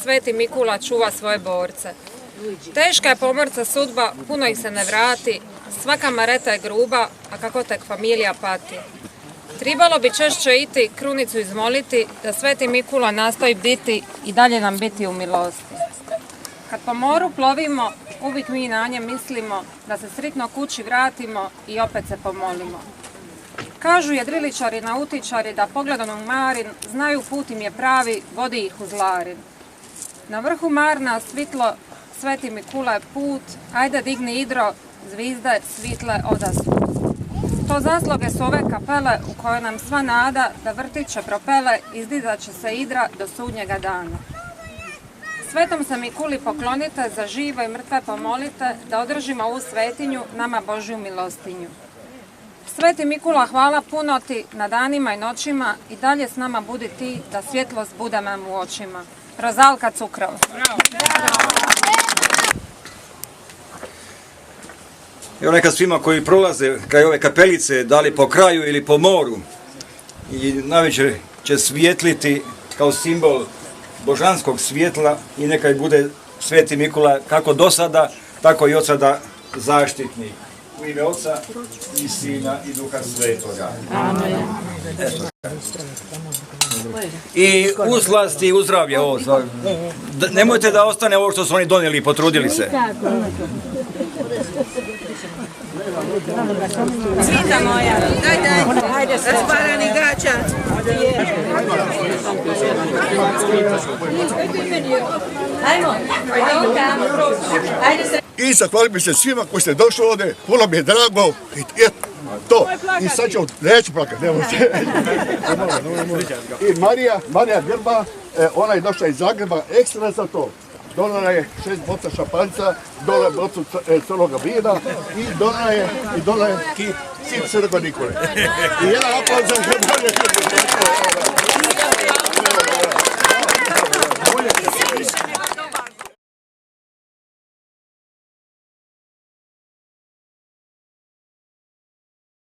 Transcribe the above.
Sveti Mikula čuva svoje borce. Teška je pomorca sudba, puno ih se ne vrati, svaka mareta je gruba, a kako tek familija pati. Tribalo bi češće iti, krunicu izmoliti, da Sveti Mikula nastoji bditi i dalje nam biti u milosti. Kad po moru plovimo, uvijek mi na nje mislimo, da se sritno kući vratimo i opet se pomolimo. Kažu jedriličari, nautičari da pogledom u Marin znaju put im je pravi, vodi ih uz Larin. Na vrhu Marna svitlo, Sveti Mikula je put, ajde digni Idro, zvizde svitle odasvud. To zasloge su ove kapele u kojoj nam sva nada da vrtiće propele izdizat će se Idra do sudnjega dana. Svetom se Mikuli poklonite, za žive i mrtve pomolite, da održimo ovu svetinju, nama Božju milostinju. Sveti Mikula, hvala puno ti na danima i noćima i dalje s nama budi ti, da svjetlost bude nam u očima. Rozalka Cukrov. Evo neka svima koji prolaze kraj ove kapelice, da li po kraju ili po moru, i navečer će svijetliti kao simbol božanskog svjetla i neka bude Sveti Mikula kako do sada, tako i od sada zaštitnik. U ime Oca i Sina i Duha Svetoga. Amen. I u slasti i u zdravlje ovo. Nemojte da ostane ovo što su oni donijeli i potrudili se. Svita moja, daj, razparani gača. I zahvalim bi se svima koji ste došli ovdje, puno mi je drago i to. I sad ću, neću plakat, nemojte. I Marija Grba, ona je došla iz Zagreba ekstra za to. Donala je 6 boca šampanjca, donala je bocu crnoga vina i donala je kip Crnog Nikole. I jedan aplauz za Grba.